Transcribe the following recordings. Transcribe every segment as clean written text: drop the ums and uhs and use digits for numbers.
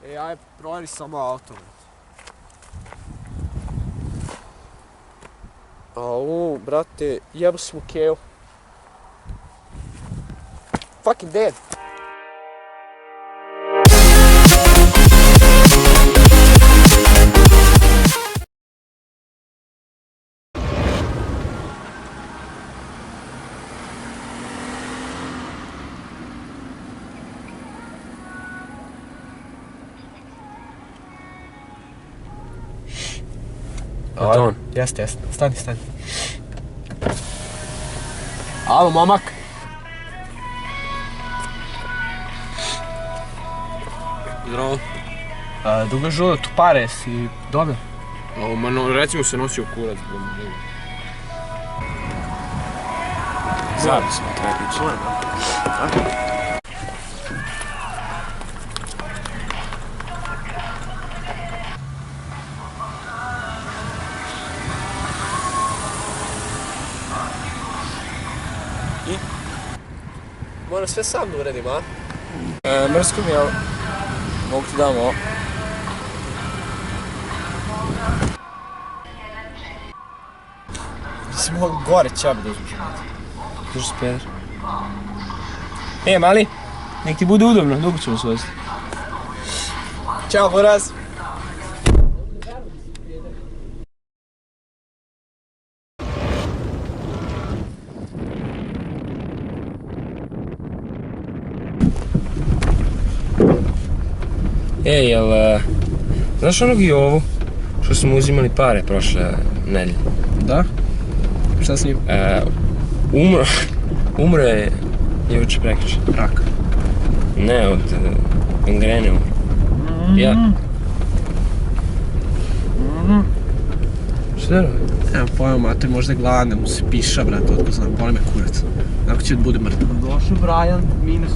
Aj, proveri samo auto. Au, brate, jebo si mu kevu. Fucking dead. Je to on? Jeste. Stani. Alo, momak. Zdravo. Dugo žulo, tu pare si dobio? Recimo se nosio kurac. Zavis smo trebići. I? Moram sve sam da uredim, a? Mrsko mi je, ali mogu ti dam ovo. Si mogu gore čabe da uzmiš. Duže speder. Mali, nek ti bude udobno, dugo ćemo se voziti. Ćao, Boraz. Jel, znaš onog Jovu, što smo uzimali pare prošle nedjelje? Da? Šta s njim? Umro je juče prekjuče. Rak. Ne, od gangrene umro. Ja... Šta je? Evo pojma, mater, možda je gladan, mu se piša, brate, otko znam, boli me kurac. Ako će da bude mrtav. Došao Brian, minus.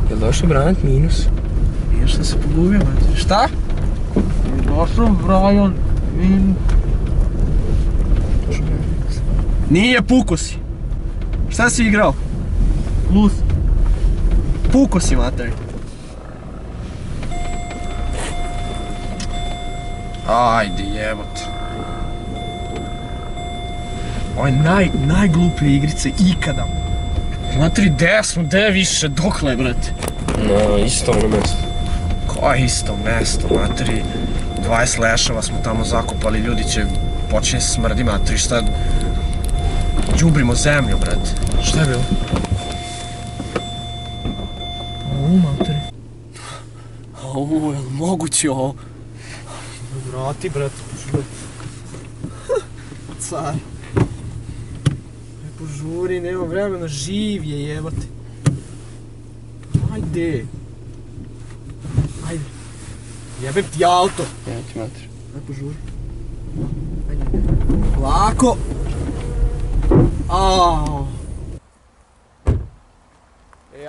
Je li došao Brian minus? Nije što se pogubio, mater. Šta? Je došao Brian, minus. Nije, puko si. Šta si igrao? Luz. Puko si, mater. Ajde, jebote. Ovo je najgluplje igrice ikada. Materi, gde više, dokle, brate? No, isto ono mjesto. Koje isto mesto, materi? 20 leševa smo tamo zakopali, ljudi će počinje se smrdi, materi, šta? Đubrimo zemlju, brate. Šta je bilo? Materi. Je li moguće ovo? Vrati, brate, požuri. Car. Požuri, nema vremena, živ je, jebate. Ajde. Jebem ti auto. Ja ti mater. Ajde, požuri. Ajde. Lako.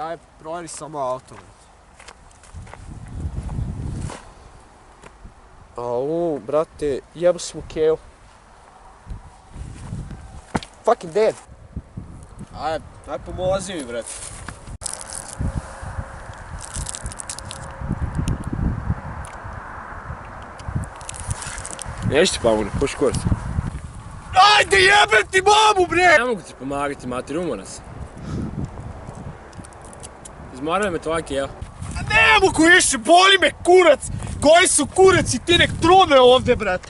Aj, proveri samo auto. Au, brate, jebo si mu kevu. Fucking dead. Aj pomozi mi, brate. Neću ti pomoći, puši kurac. Ajde, jebem ti mamu, bre! Ne mogu ti pomagati, mater, umoran sam. Izmoraju me tvoja keva. Ne mogu više, boli me kurac! Koji su kurac i ti nek trune ovdje, brate!